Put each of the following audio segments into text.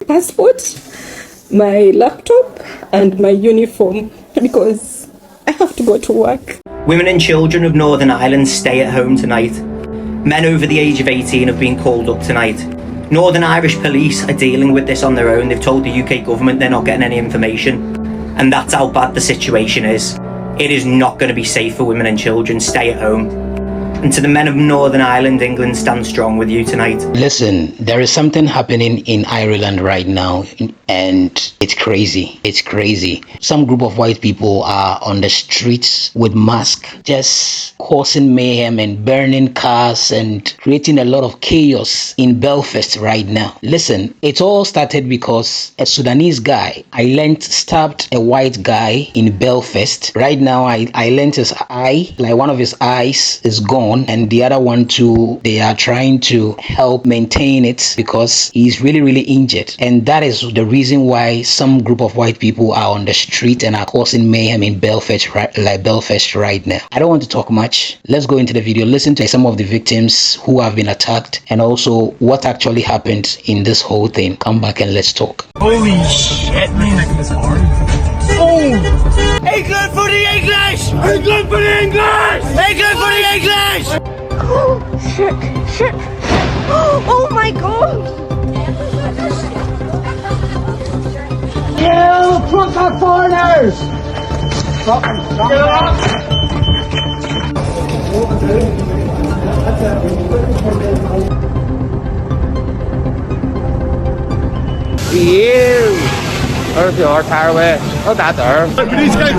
Passport, my laptop, and my uniform, because I have to go to work. Women and children of Northern Ireland stay at home tonight. Men over the age of 18 have been called up tonight. Northern Irish police are dealing with this on their own. They've told the UK government they're not getting any information. And that's how bad the situation is. It is not going to be safe for women and children. Stay at home. And to the men of Northern Ireland, England stands strong with you tonight. Listen, there is something happening in Ireland right now, and it's crazy. It's crazy. Some group of white people are on the streets with masks, just causing mayhem and burning cars and creating a lot of chaos in Belfast right now. Listen, it all started because a Sudanese guy, I learned, stabbed a white guy in Belfast. Right now, I learned his eye, like one of his eyes is gone. And the other one too, they are trying to help maintain it because he's really injured. And that is the reason why some group of white people are on the street and are causing mayhem in Belfast right now. I don't want to talk much. Let's go into the video, listen to some of the victims who have been attacked and also what actually happened in this whole thing. Come back and let's talk. Holy shit, man. Oh! England for the English! England for the English! England for the English! Oh, shit. Oh my god! You fucking foreigners!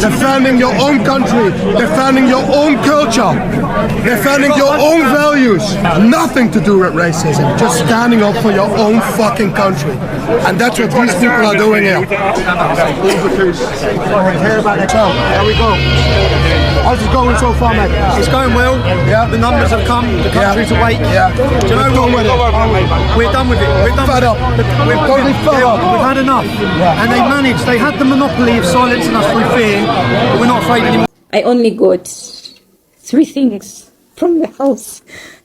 Defending your own country, defending your own culture, defending your own values. Nothing to do with racism, just standing up for your own fucking country. And that's what these people are doing here. Here we go. How's it going so far, mate? It's going well. Yeah. The numbers have come. The country's awake. Yeah. Do you know what? We're done with it. We're done Fed up. We've had enough. Yeah. And they had the monopoly of silencing us through fear, but we're not afraid anymore. I only got 3 things from the house.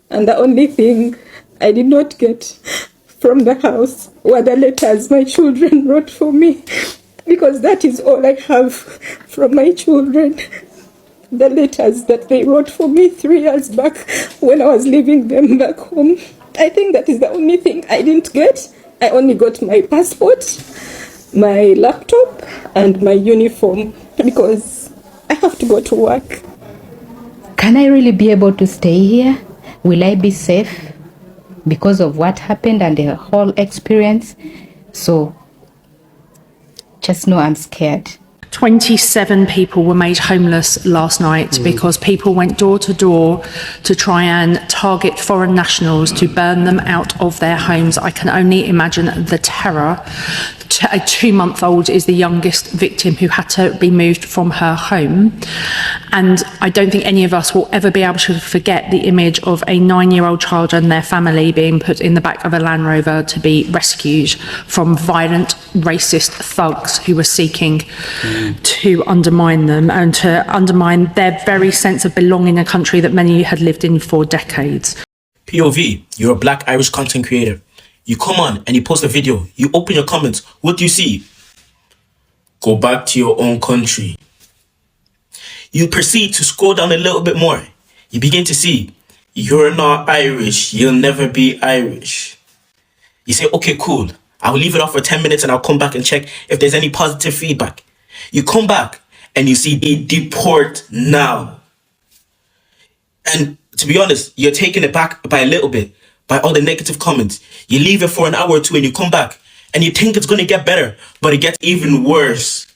And the only thing I did not get from the house were the letters my children wrote for me. Because that is all I have from my children. The letters that they wrote for me 3 years back when I was leaving them back home. I think that is the only thing I didn't get. I only got my passport, my laptop, and my uniform because I have to go to work. Can I really be able to stay here? Will I be safe because of what happened and the whole experience? So just know I'm scared. 27 people were made homeless last night because people went door to door to try and target foreign nationals to burn them out of their homes. I can only imagine the terror. A 2-month-old is the youngest victim who had to be moved from her home. And I don't think any of us will ever be able to forget the image of a 9-year-old child and their family being put in the back of a Land Rover to be rescued from violent, racist thugs who were seeking to undermine them and to undermine their very sense of belonging in a country that many had lived in for decades. POV, you're a Black Irish content creator. You come on and you post a video. You open your comments. What do you see? Go back to your own country. You proceed to scroll down a little bit more. You begin to see, you're not Irish. You'll never be Irish. You say, okay, cool. I'll leave it off for 10 minutes and I'll come back and check if there's any positive feedback. You come back and you see deport now. And to be honest, you're taking it back by a little bit, by all the negative comments. You leave it for an hour or two and you come back and you think it's going to get better, but it gets even worse.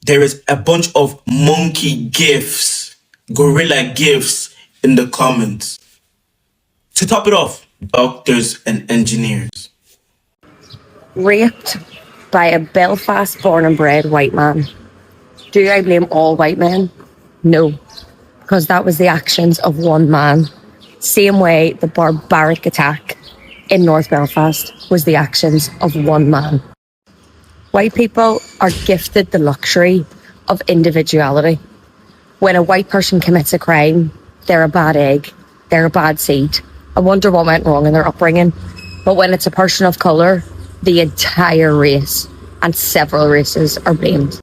There is a bunch of monkey gifs, gorilla gifs in the comments. To top it off, doctors and engineers. Raped by a Belfast born and bred white man. Do I blame all white men? No, because that was the actions of one man. Same way the barbaric attack in North Belfast was the actions of one man. White people are gifted the luxury of individuality. When a white person commits a crime, they're a bad egg, they're a bad seed, I wonder what went wrong in their upbringing. But when it's a person of colour, the entire race and several races are blamed.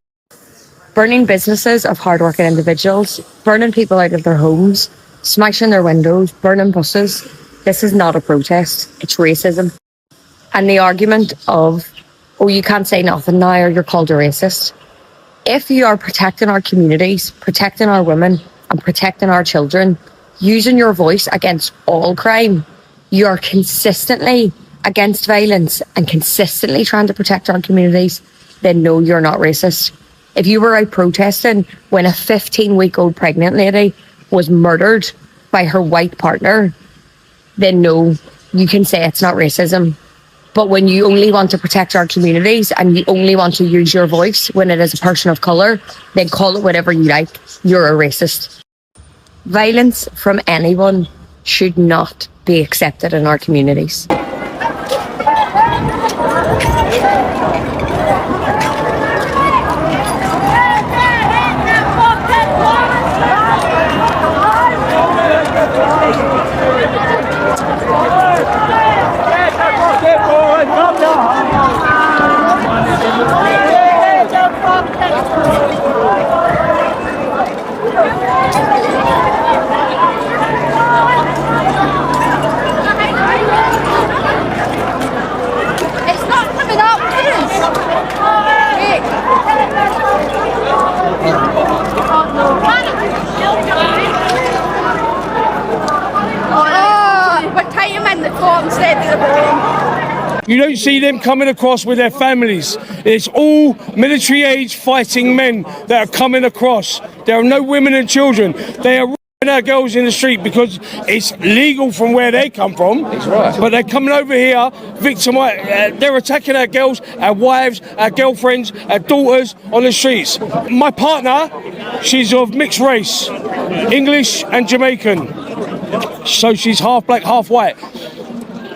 Burning businesses of hardworking individuals, burning people out of their homes, smashing their windows, burning buses. This is not a protest, it's racism. And the argument of, oh, you can't say nothing now or you're called a racist. If you are protecting our communities, protecting our women and protecting our children, using your voice against all crime, you are consistently against violence and consistently trying to protect our communities, then no, you're not racist. If you were out protesting when a 15-week-old pregnant lady was murdered by her white partner, then no, you can say it's not racism. But when you only want to protect our communities and you only want to use your voice when it is a person of colour, then call it whatever you like, you're a racist. Violence from anyone should not be accepted in our communities. You don't see them coming across with their families. It's all military-age fighting men that are coming across. There are no women and children. They are raping our girls in the street because it's legal from where they come from. That's right. But they're coming over here, they're attacking our girls, our wives, our girlfriends, our daughters on the streets. My partner, she's of mixed race, English and Jamaican. So she's half black, half white.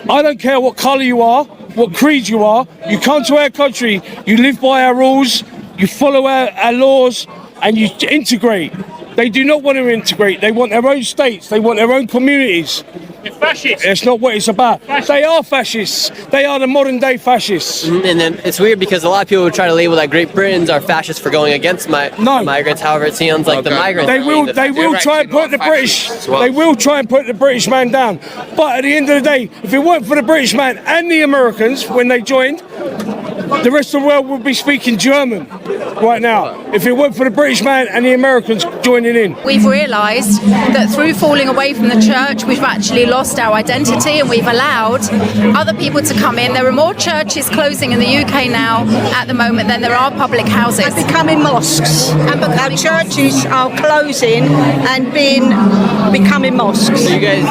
I don't care what colour you are, what creed you are, you come to our country, you live by our rules, you follow our laws, and you integrate. They do not want to integrate. They want their own states. They want their own communities. They're fascists. It's not what it's about. They are fascists. They are the modern day fascists. And then it's weird because a lot of people would try to label that Great Britain's are fascists for going against migrants. However, it seems like the migrants. They will try and put the British. They will try and put the British man down. But at the end of the day, if it weren't for the British man and the Americans when they joined, the rest of the world would be speaking German right now. If it weren't for the British man and the Americans joining in. We've realised that through falling away from the church, we've actually lost our identity and we've allowed other people to come in. There are more churches closing in the UK now at the moment than there are public houses. They're becoming mosques. Our churches are closing and becoming mosques. So you guys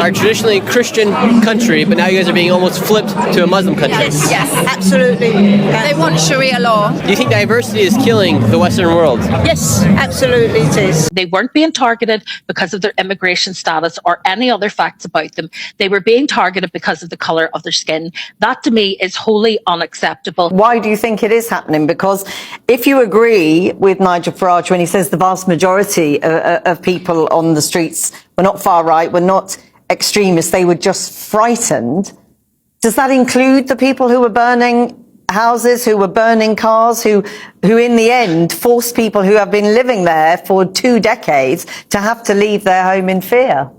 are traditionally a Christian country, but now you guys are being almost flipped to a Muslim country. Yes, absolutely. They want Sharia law. Do you think diversity is killing the Western world? Yes, absolutely it is. They weren't being targeted because of their immigration status or any other facts about them. They were being targeted because of the colour of their skin. That to me is wholly unacceptable. Why do you think it is happening? Because if you agree with Nigel Farage when he says the vast majority of people on the streets were not far right, were not extremists, they were just frightened, does that include the people who were burning houses, who were burning cars, who in the end forced people who have been living there for 2 decades to have to leave their home in fear?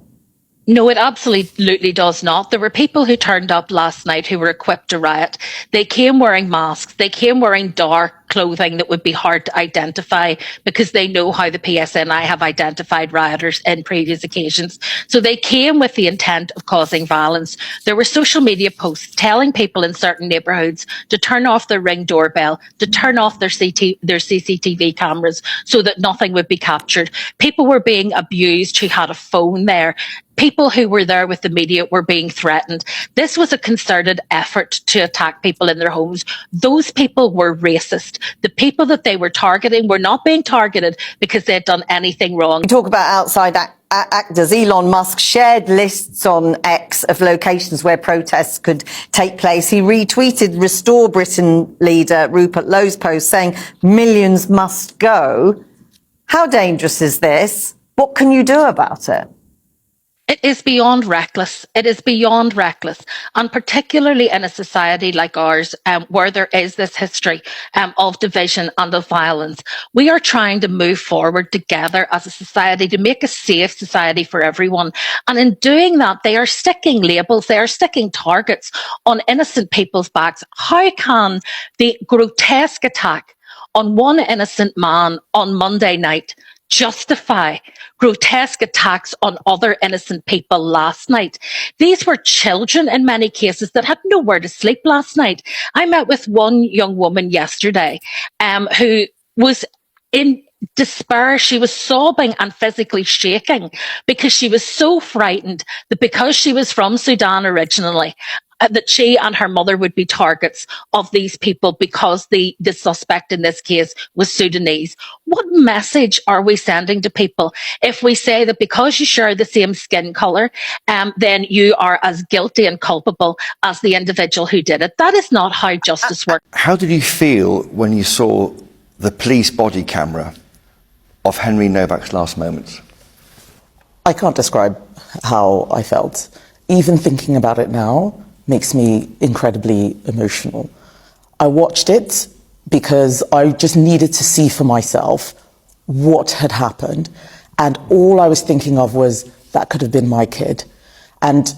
No, it absolutely does not. There were people who turned up last night who were equipped to riot. They came wearing masks. They came wearing dark clothing that would be hard to identify because they know how the PSNI have identified rioters in previous occasions. So they came with the intent of causing violence. There were social media posts telling people in certain neighbourhoods to turn off their Ring doorbell, to turn off their CCTV cameras so that nothing would be captured. People were being abused who had a phone there. People who were there with the media were being threatened. This was a concerted effort to attack people in their homes. Those people were racist. The people that they were targeting were not being targeted because they had done anything wrong. You talk about outside actors. Elon Musk shared lists on X of locations where protests could take place. He retweeted Restore Britain leader Rupert Lowe's post saying millions must go. How dangerous is this? What can you do about it? It is beyond reckless. It is beyond reckless. And particularly in a society like ours, where there is this history of division and of violence, we are trying to move forward together as a society to make a safe society for everyone. And in doing that, they are sticking labels, they are sticking targets on innocent people's backs. How can the grotesque attack on one innocent man on Monday night justify grotesque attacks on other innocent people last night? These were children in many cases that had nowhere to sleep last night. I met with one young woman yesterday who was in despair. She was sobbing and physically shaking because she was so frightened that because she was from Sudan originally, that she and her mother would be targets of these people because the suspect in this case was Sudanese. What message are we sending to people if we say that because you share the same skin colour, then you are as guilty and culpable as the individual who did it? That is not how justice works. How did you feel when you saw the police body camera of Henry Novak's last moments? I can't describe how I felt. Even thinking about it now makes me incredibly emotional. I watched it because I just needed to see for myself what had happened, and all I was thinking of was that could have been my kid. And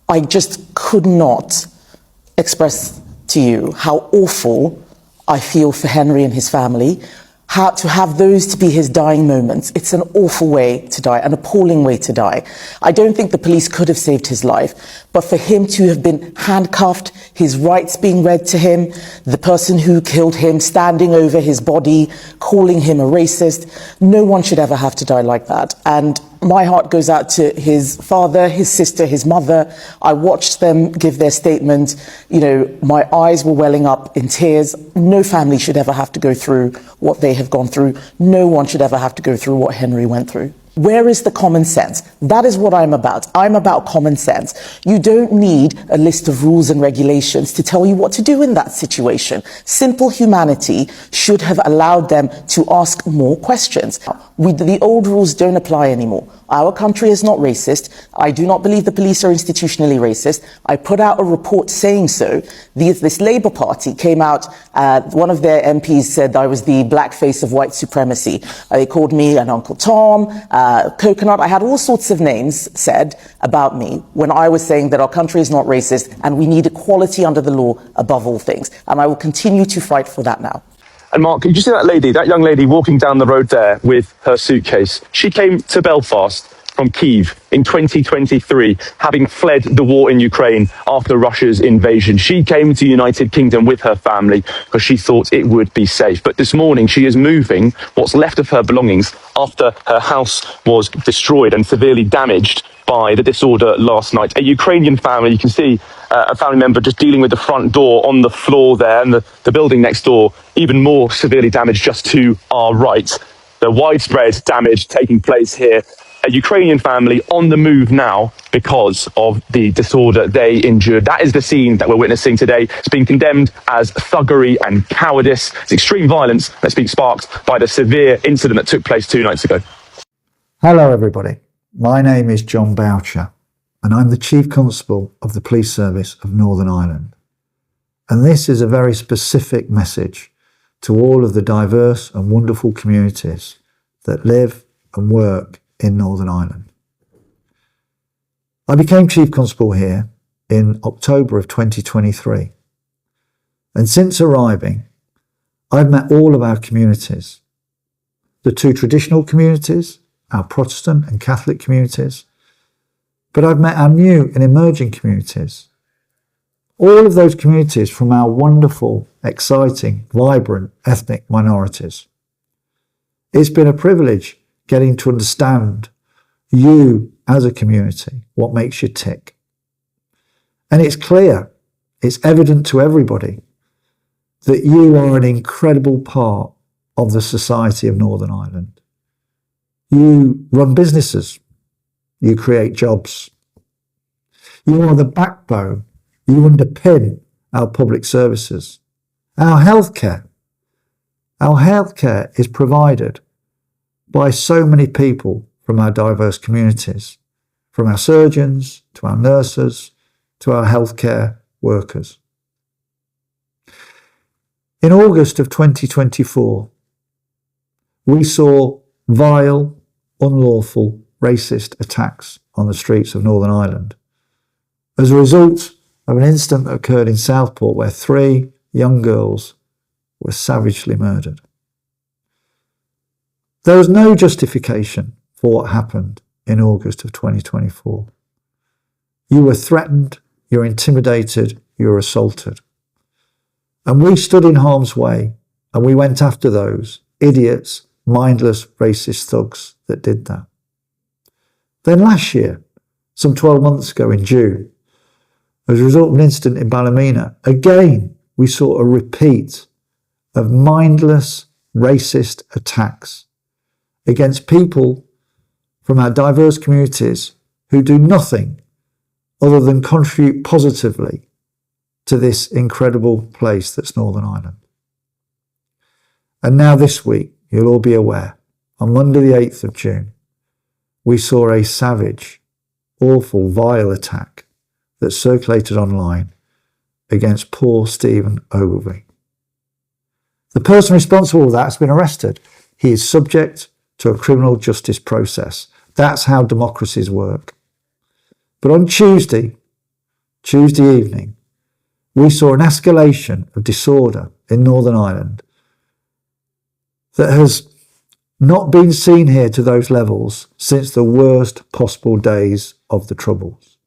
I just could not express to you how awful I feel for Henry and his family. How to have those to be his dying moments. It's an awful way to die, an appalling way to die. I don't think the police could have saved his life, but for him to have been handcuffed, his rights being read to him, the person who killed him standing over his body, calling him a racist, no one should ever have to die like that. And my heart goes out to his father, his sister, his mother. I watched them give their statement. You know, my eyes were welling up in tears. No family should ever have to go through what they have gone through. No one should ever have to go through what Henry went through. Where is the common sense? That is what I'm about. I'm about common sense. You don't need a list of rules and regulations to tell you what to do in that situation. Simple humanity should have allowed them to ask more questions. The old rules don't apply anymore. Our country is not racist. I do not believe the police are institutionally racist. I put out a report saying so. This Labour Party came out, one of their MPs said I was the black face of white supremacy. They called me an Uncle Tom, Coconut. I had all sorts of names said about me when I was saying that our country is not racist and we need equality under the law above all things. And I will continue to fight for that now. And Mark, did you see that young lady walking down the road there with her suitcase? She came to Belfast from Kyiv in 2023, having fled the war in Ukraine after Russia's invasion. She came to the United Kingdom with her family because she thought it would be safe. But this morning, she is moving what's left of her belongings after her house was destroyed and severely damaged by the disorder last night. A Ukrainian family, you can see a family member just dealing with the front door on the floor there, and the building next door even more severely damaged just to our right. The widespread damage taking place here. A Ukrainian family on the move now because of the disorder they endured. That is the scene that we're witnessing today. It's been condemned as thuggery and cowardice. It's extreme violence that's been sparked by the severe incident that took place 2 nights ago. Hello everybody, my name is John Boucher and I'm the Chief Constable of the Police Service of Northern Ireland. And this is a very specific message to all of the diverse and wonderful communities that live and work in Northern Ireland. I became Chief Constable here in October of 2023. And since arriving, I've met all of our communities, the two traditional communities, our Protestant and Catholic communities, but I've met our new and emerging communities. All of those communities from our wonderful, exciting, vibrant ethnic minorities. It's been a privilege getting to understand you as a community, what makes you tick. And it's clear, it's evident to everybody that you are an incredible part of the society of Northern Ireland. You run businesses, you create jobs. You are the backbone, you underpin our public services. Our healthcare is provided by so many people from our diverse communities, from our surgeons to our nurses to our healthcare workers. In August of 2024, we saw vile, unlawful, racist attacks on the streets of Northern Ireland as a result of an incident that occurred in Southport where 3 young girls were savagely murdered. There was no justification for what happened in August of 2024. You were threatened, you were intimidated, you were assaulted. And we stood in harm's way and we went after those idiots, mindless, racist thugs that did that. Then last year, some 12 months ago in June, as a result of an incident in Ballymena, again, we saw a repeat of mindless, racist attacks against people from our diverse communities who do nothing other than contribute positively to this incredible place that's Northern Ireland. And now this week, you'll all be aware, on Monday the 8th of June, we saw a savage, awful, vile attack that circulated online against poor Stephen Ogilvie. The person responsible for that has been arrested. He is subject to a criminal justice process. That's how democracies work. But on Tuesday evening, we saw an escalation of disorder in Northern Ireland that has not been seen here to those levels since the worst possible days of the Troubles.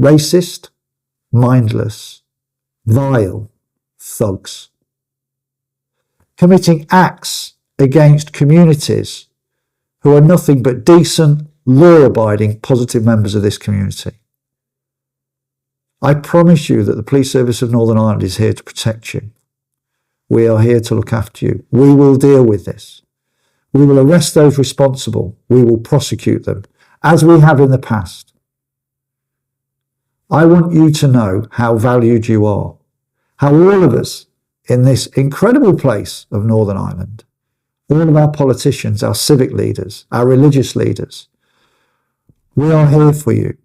Racist, mindless, vile thugs committing acts against communities who are nothing but decent, law-abiding, positive members of this community. I promise you that the Police Service of Northern Ireland is here to protect you. We are here to look after you. We will deal with this. We will arrest those responsible. We will prosecute them, as we have in the past. I want you to know how valued you are, how all of us in this incredible place of Northern Ireland, all of our politicians, our civic leaders, our religious leaders, we are here for you.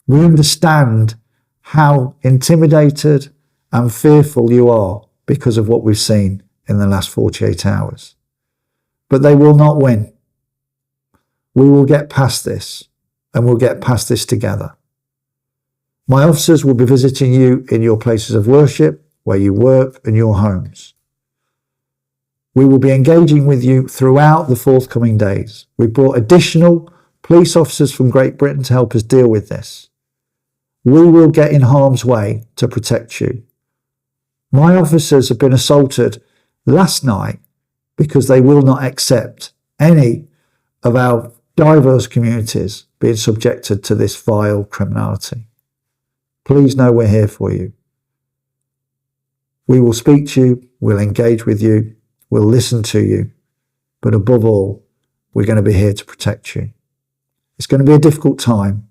We understand how intimidated and fearful you are because of what we've seen in the last 48 hours. But they will not win. We will get past this, and we'll get past this together. My officers will be visiting you in your places of worship, where you work, and your homes. We will be engaging with you throughout the forthcoming days. We brought additional police officers from Great Britain to help us deal with this. We will get in harm's way to protect you. My officers have been assaulted last night because they will not accept any of our diverse communities being subjected to this vile criminality. Please know we're here for you. We will speak to you, we'll engage with you, we'll listen to you, but above all, we're going to be here to protect you. It's going to be a difficult time,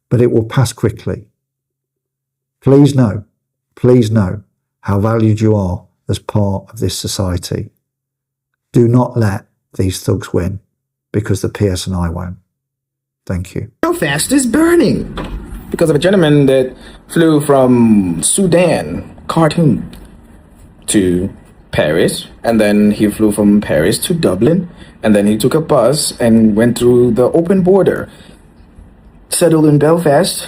but it will pass quickly. Please know how valued you are as part of this society. Do not let these thugs win, because the PSNI won't. Thank you. Belfast is burning because of a gentleman that flew from Sudan, Khartoum, to Paris, and then he flew from Paris to Dublin, and then he took a bus and went through the open border, settled in Belfast,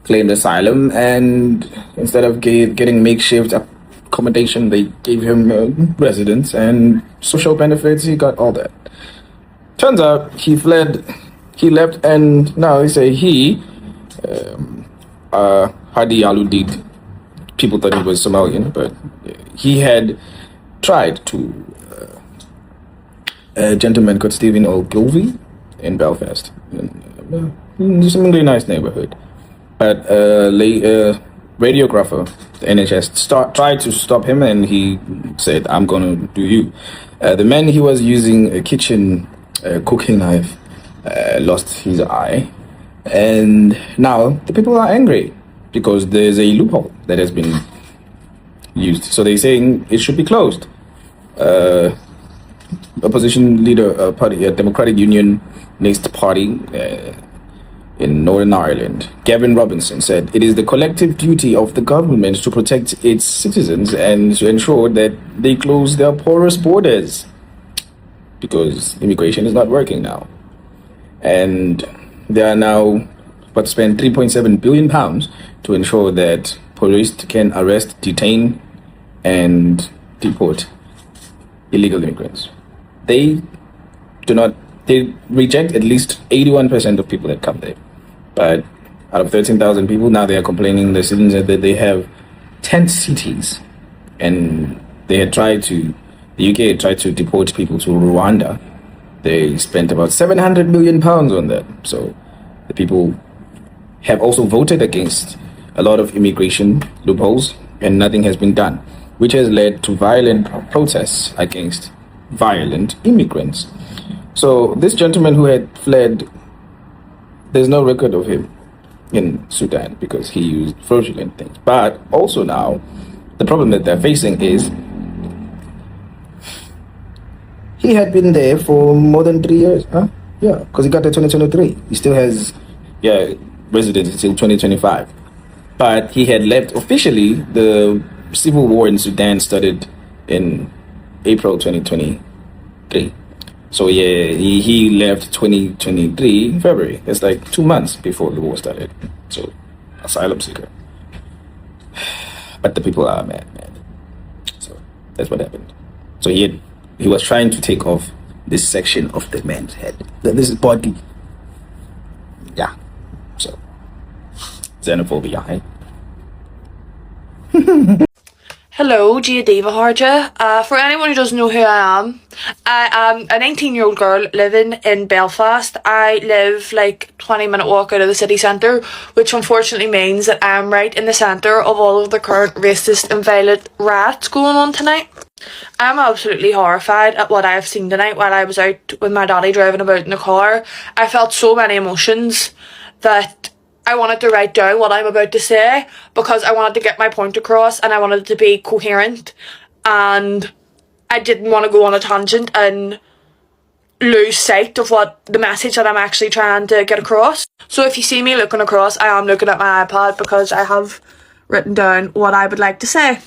claimed asylum, and instead of getting makeshift accommodation, they gave him residence and social benefits. He got all that. Turns out he left, and now they say Hadi Aludid. People thought he was Somalian, but he had tried to a gentleman called Stephen Ogilvie in Belfast. It's a really nice neighborhood. But radiographer, the NHS, tried to stop him, and he said, "I'm gonna do you." The man he was using a kitchen cooking knife lost his eye, and now the people are angry because there's a loophole that has been used. So they're saying it should be closed. opposition leader, party, Democratic Unionist Party in Northern Ireland, Gavin Robinson, said it is the collective duty of the government to protect its citizens and to ensure that they close their porous borders because immigration is not working now. And they are now about to spend £3.7 billion to ensure that police can arrest, detain, and deport illegal immigrants. They reject at least 81% of people that come there. But out of 13,000 people, now they are complaining, the citizens, that they have tent cities. And the UK had tried to deport people to Rwanda. They spent about £700 million on that. So the people have also voted against a lot of immigration loopholes, and nothing has been done, which has led to violent protests against violent immigrants. So this gentleman who had fled, there's no record of him in Sudan because he used fraudulent things. But also now, the problem that they're facing is he had been there for more than 3 years. Yeah, because he got there 2023. He still has, residence until 2025. But he had left officially. The civil war in Sudan started in April 2023. So he left 2023 February. That's like 2 months before the war started. So asylum seeker. But the people are mad. So that's what happened. So he was trying to take off this section of the man's head. This is body. Yeah. So xenophobia, eh? Hello, Gia Diva Harja. For anyone who doesn't know who I am a 19-year-old girl living in Belfast. I live like 20-minute walk out of the city centre, which unfortunately means that I'm right in the centre of all of the current racist and violent riots going on tonight. I'm absolutely horrified at what I have seen tonight while I was out with my daddy driving about in the car. I felt so many emotions that I wanted to write down what I'm about to say because I wanted to get my point across and I wanted it to be coherent, and I didn't want to go on a tangent and lose sight of what the message that I'm actually trying to get across. So if you see me looking across, I am looking at my iPad because I have written down what I would like to say.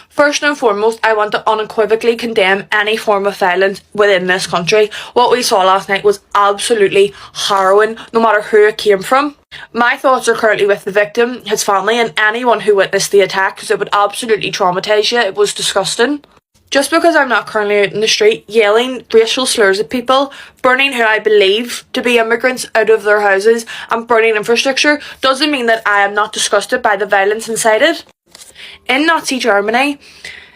First and foremost, I want to unequivocally condemn any form of violence within this country. What we saw last night was absolutely harrowing, no matter who it came from. My thoughts are currently with the victim, his family, and anyone who witnessed the attack, because it would absolutely traumatise you. It was disgusting. Just because I'm not currently out in the street yelling racial slurs at people, burning who I believe to be immigrants out of their houses, and burning infrastructure, doesn't mean that I am not disgusted by the violence incited. In Nazi Germany,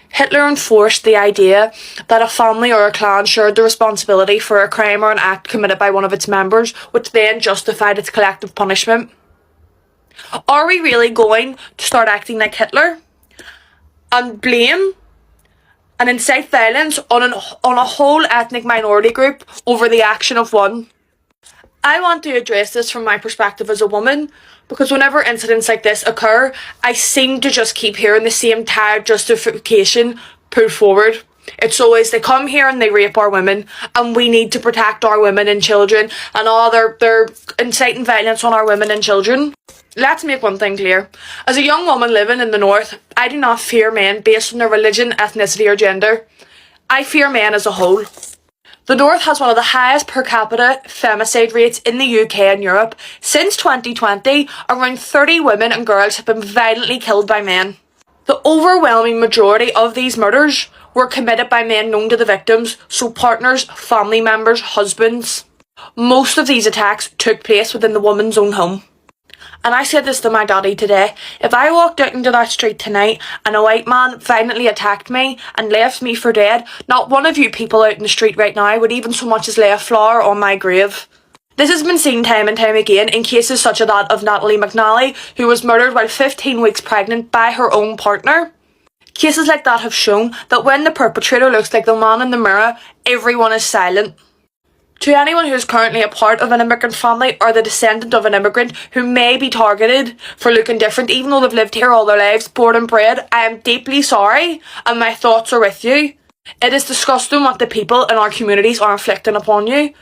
Hitler enforced the idea that a family or a clan shared the responsibility for a crime or an act committed by one of its members, which then justified its collective punishment. Are we really going to start acting like Hitler and blame and incite violence on a whole ethnic minority group over the action of one? I want to address this from my perspective as a woman, because whenever incidents like this occur, I seem to just keep hearing the same tired justification put forward. It's always they come here and they rape our women and we need to protect our women and children, and they're inciting violence on our women and children. Let's make one thing clear. As a young woman living in the north, I do not fear men based on their religion, ethnicity or gender. I fear men as a whole. The North has one of the highest per capita femicide rates in the UK and Europe. Since 2020, around 30 women and girls have been violently killed by men. The overwhelming majority of these murders were committed by men known to the victims, so partners, family members, husbands. Most of these attacks took place within the woman's own home. And I said this to my daddy today: if I walked out into that street tonight and a white man violently attacked me and left me for dead, not one of you people out in the street right now would even so much as lay a flower on my grave. This has been seen time and time again in cases such as that of Natalie McNally, who was murdered while 15 weeks pregnant by her own partner. Cases like that have shown that when the perpetrator looks like the man in the mirror, everyone is silent. To anyone who is currently a part of an immigrant family or the descendant of an immigrant who may be targeted for looking different even though they've lived here all their lives, born and bred, I am deeply sorry and my thoughts are with you. It is disgusting what the people in our communities are inflicting upon you.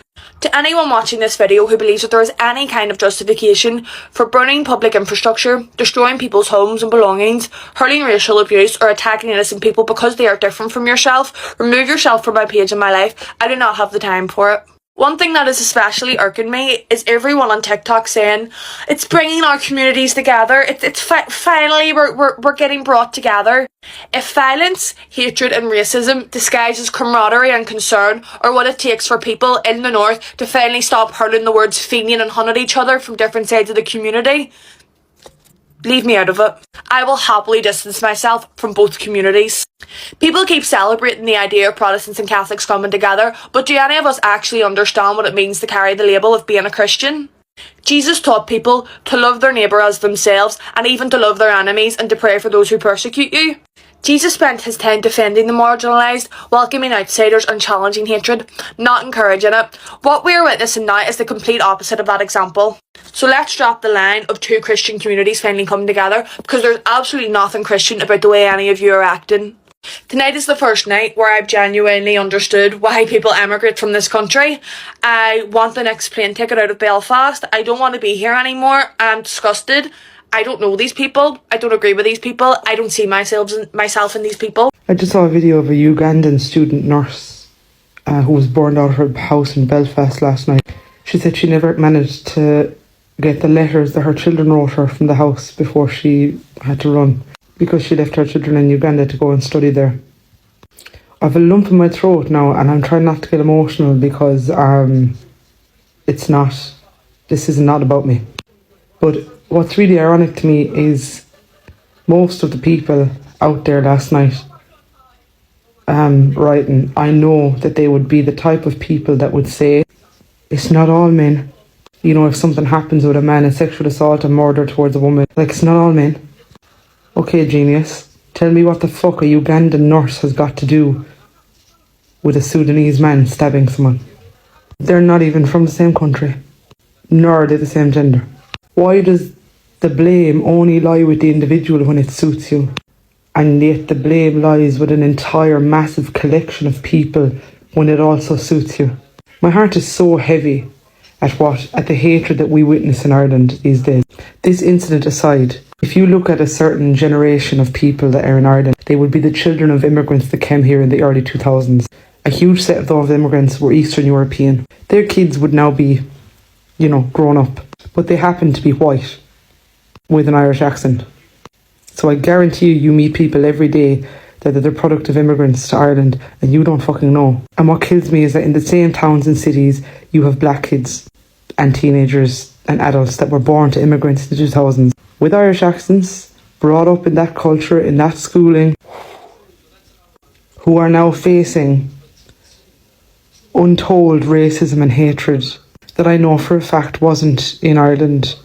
To anyone watching this video who believes that there is any kind of justification for burning public infrastructure, destroying people's homes and belongings, hurling racial abuse or attacking innocent people because they are different from yourself, remove yourself from my page in my life. I do not have the time for it. One thing that is especially irking me is everyone on TikTok saying it's bringing our communities together. Finally we're getting brought together. If violence, hatred and racism disguises camaraderie and concern are what it takes for people in the north to finally stop hurling the words Fenian and Hun at each other from different sides of the community, leave me out of it. I will happily distance myself from both communities. People keep celebrating the idea of Protestants and Catholics coming together, but do any of us actually understand what it means to carry the label of being a Christian? Jesus taught people to love their neighbour as themselves and even to love their enemies and to pray for those who persecute you. Jesus spent his time defending the marginalised, welcoming outsiders and challenging hatred, not encouraging it. What we are witnessing now is the complete opposite of that example. So let's drop the line of two Christian communities finally coming together, because there's absolutely nothing Christian about the way any of you are acting. Tonight is the first night where I've genuinely understood why people emigrate from this country. I want the next plane ticket out of Belfast. I don't want to be here anymore. I'm disgusted. I don't know these people. I don't agree with these people. I don't see myself in these people. I just saw a video of a Ugandan student nurse who was burned out of her house in Belfast last night. She said she never managed to get the letters that her children wrote her from the house before she had to run, because she left her children in Uganda to go and study there. I have a lump in my throat now and I'm trying not to get emotional because this is not about me. But what's really ironic to me is most of the people out there last night writing, I know that they would be the type of people that would say, it's not all men. You know, if something happens with a man, a sexual assault, a murder towards a woman, like, it's not all men. Okay, genius, tell me what the fuck a Ugandan nurse has got to do with a Sudanese man stabbing someone. They're not even from the same country, nor are they the same gender. Why does the blame only lie with the individual when it suits you? And yet the blame lies with an entire massive collection of people when it also suits you. My heart is so heavy at the hatred that we witness in Ireland these days. This incident aside, if you look at a certain generation of people that are in Ireland, they would be the children of immigrants that came here in the early 2000s. A huge set of those immigrants were Eastern European. Their kids would now be, grown up, but they happen to be white with an Irish accent. So I guarantee you meet people every day that are the product of immigrants to Ireland and you don't fucking know. And what kills me is that in the same towns and cities, you have black kids and teenagers and adults that were born to immigrants in the 2000s with Irish accents, brought up in that culture, in that schooling, who are now facing untold racism and hatred that I know for a fact wasn't in Ireland,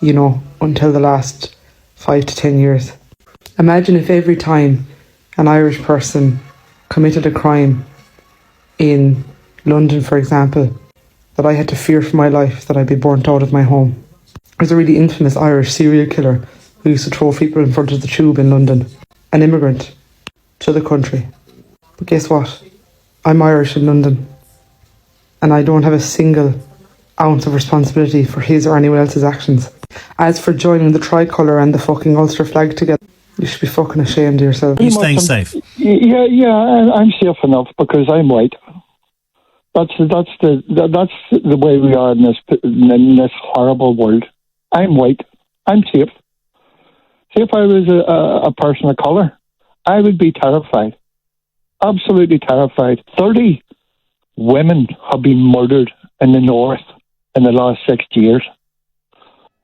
until the last 5 to 10 years. Imagine if every time an Irish person committed a crime in London, for example, that I had to fear for my life that I'd be burnt out of my home. There's a really infamous Irish serial killer who used to throw people in front of the tube in London. An immigrant to the country. But guess what? I'm Irish in London. And I don't have a single ounce of responsibility for his or anyone else's actions. As for joining the tricolour and the fucking Ulster flag together, you should be fucking ashamed of yourself. Are you staying safe? Yeah, I'm safe enough because I'm white. That's the way we are in this horrible world. I'm white. I'm safe. See, if I was a person of colour, I would be terrified. Absolutely terrified. 30 women have been murdered in the north in the last 6 years.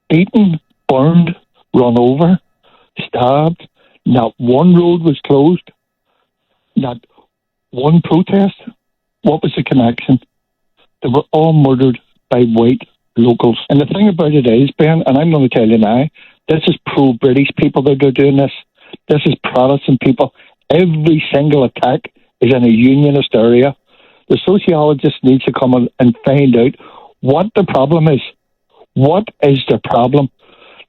Beaten, burned, run over, stabbed. Not one road was closed. Not one protest. What was the connection? They were all murdered by white locals. And the thing about it is, Ben, and I'm going to tell you now, this is pro-British people that are doing this. This is Protestant people. Every single attack is in a unionist area. The sociologists need to come and find out what the problem is. What is the problem?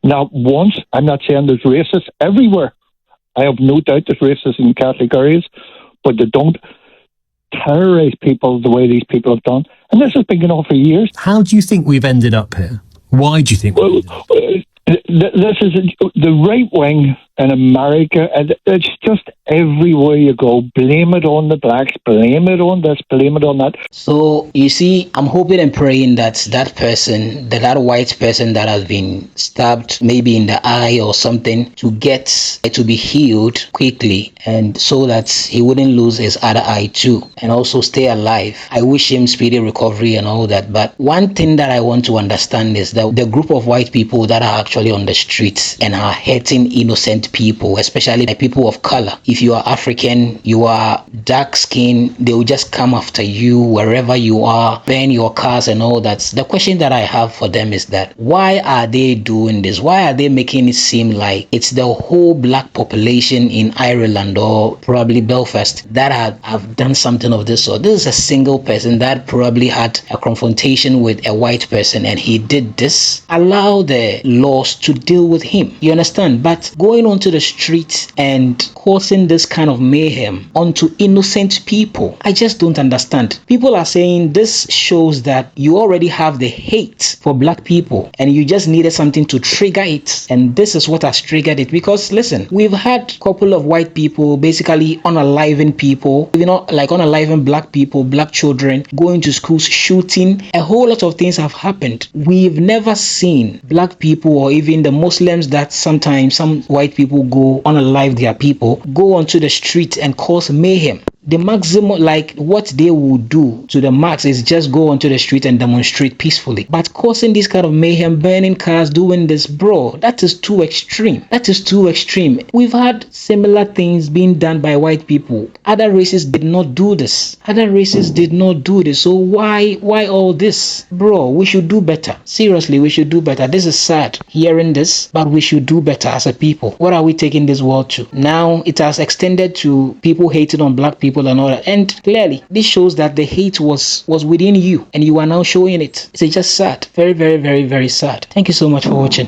Not once, I'm not saying there's racists everywhere. I have no doubt there's racists in Catholic areas, but they don't terrorize people the way these people have done. And this has been going on for years. How do you think we've ended up here? Why do you think we've ended up here? This is the right wing in America, and it's just everywhere you go. Blame it on the blacks, blame it on this, blame it on that. So, you see, I'm hoping and praying that that person, that white person that has been stabbed maybe in the eye or something, to get to be healed quickly, and so that he wouldn't lose his other eye too, and also stay alive. I wish him speedy recovery and all that. But one thing that I want to understand is that the group of white people that are actually on the streets and are hurting innocent people, especially the people of color. If you are African, you are dark skinned, they will just come after you wherever you are, burn your cars and all that. The question that I have for them is that why are they doing this? Why are they making it seem like it's the whole black population in Ireland or probably Belfast that have done something of this sort? This is a single person that probably had a confrontation with a white person and he did this. Allow the laws to deal with him. You understand? But going onto the street and causing this kind of mayhem onto innocent people, I just don't understand. People are saying this shows that you already have the hate for black people and you just needed something to trigger it. And this is what has triggered it. Because listen, we've had a couple of white people basically unaliving people, like unaliving black people, black children, going to schools, shooting. A whole lot of things have happened. We've never seen black people or even the Muslims that sometimes some white people go unalive their people, go onto the street and cause mayhem. The maximum, like what they would do to the max is just go onto the street and demonstrate peacefully. But causing this kind of mayhem, burning cars, doing this, bro, that is too extreme. That is too extreme. We've had similar things being done by white people. Other races did not do this. Other races did not do this. So why all this? Bro, we should do better. Seriously, we should do better. This is sad hearing this, but we should do better as a people. What are we taking this world to? Now it has extended to people hating on black people and all that, and clearly this shows that the hate was within you and you are now showing it. It's just sad. Very, very, very, very sad. Thank you so much for watching.